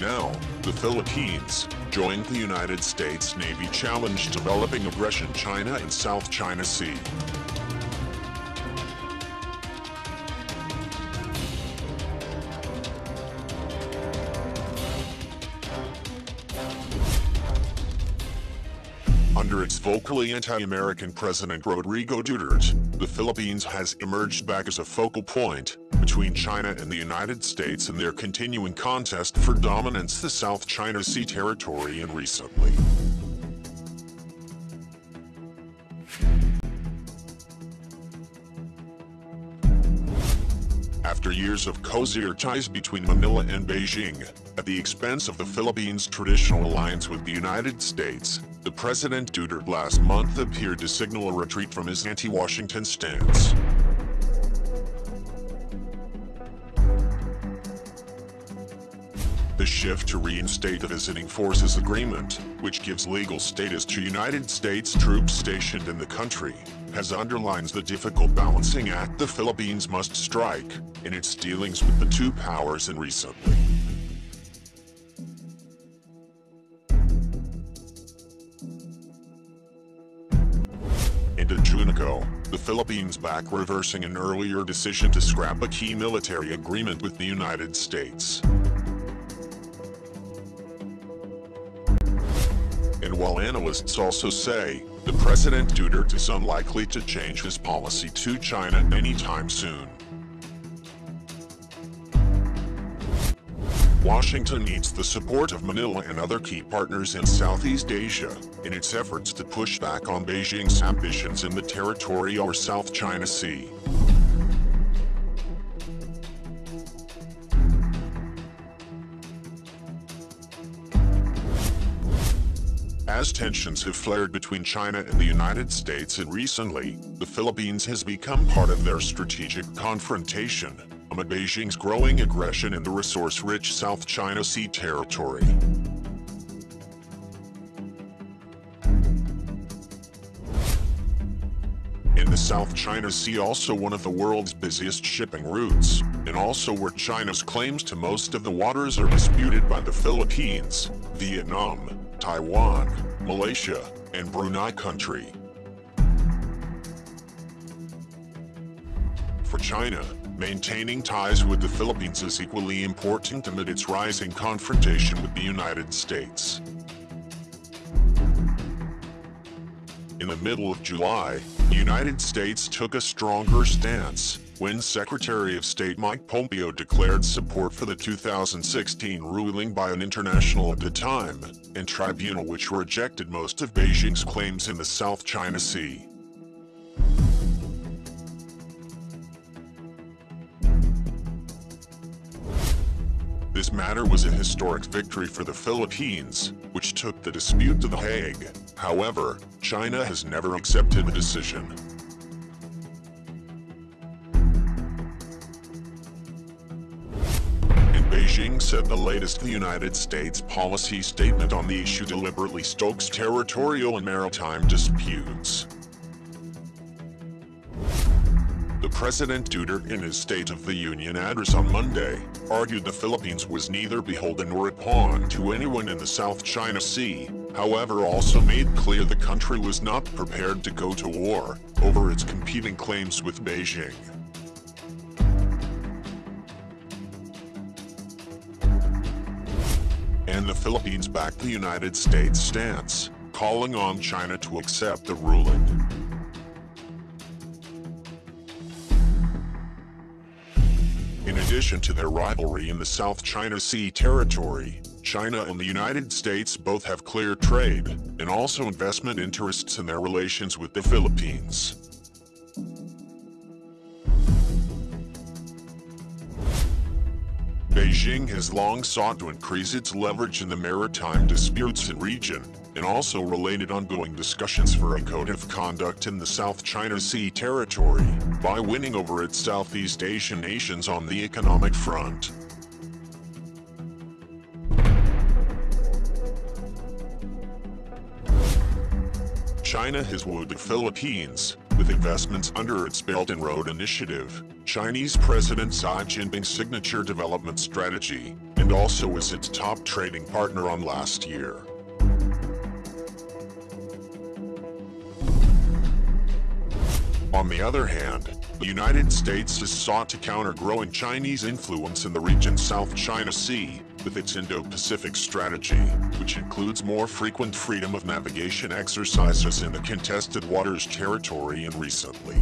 Now, the Philippines joined the United States Navy challenge developing aggression China in South China Sea. Under its vocally anti-American President Rodrigo Duterte, the Philippines has emerged back as a focal point between China and the United States in their continuing contest for dominance the South China Sea territory and recently. After years of cozier ties between Manila and Beijing, at the expense of the Philippines' traditional alliance with the United States, the President Duterte last month appeared to signal a retreat from his anti-Washington stance. The shift to reinstate the Visiting Forces Agreement, which gives legal status to United States troops stationed in the country, has underlines the difficult balancing act the Philippines must strike in its dealings with the two powers and recently. A June ago, the Philippines back reversing an earlier decision to scrap a key military agreement with the United States. And while analysts also say the President Duterte is unlikely to change his policy to China anytime soon, Washington needs the support of Manila and other key partners in Southeast Asia in its efforts to push back on Beijing's ambitions in the territory or South China Sea. As tensions have flared between China and the United States and recently, the Philippines has become part of their strategic confrontation amid Beijing's growing aggression in the resource-rich South China Sea territory. In the South China Sea, also one of the world's busiest shipping routes, and also where China's claims to most of the waters are disputed by the Philippines, Vietnam, Taiwan, Malaysia, and Brunei country. For China, maintaining ties with the Philippines is equally important amid its rising confrontation with the United States. In the middle of July, the United States took a stronger stance when Secretary of State Mike Pompeo declared support for the 2016 ruling by an international at the time and tribunal which rejected most of Beijing's claims in the South China Sea. This matter was a historic victory for the Philippines, which took the dispute to The Hague. However, China has never accepted the decision. Beijing said the latest the United States policy statement on the issue deliberately stokes territorial and maritime disputes. The President Duterte, in his State of the Union address on Monday, argued the Philippines was neither beholden nor a pawn to anyone in the South China Sea, however also made clear the country was not prepared to go to war over its competing claims with Beijing. And the Philippines backed the United States' stance, calling on China to accept the ruling. In addition to their rivalry in the South China Sea territory, China and the United States both have clear trade and also investment interests in their relations with the Philippines. Beijing has long sought to increase its leverage in the maritime disputes in region, and also related ongoing discussions for a code of conduct in the South China Sea territory, by winning over its Southeast Asian nations on the economic front. China has wooed the Philippines with investments under its Belt and Road Initiative, Chinese President Xi Jinping's signature development strategy, and and also was its top trading partner on last year. On the other hand, the United States has sought to counter growing Chinese influence in the region's South China Sea with its Indo-Pacific strategy, which includes more frequent freedom of navigation exercises in the contested waters territory and recently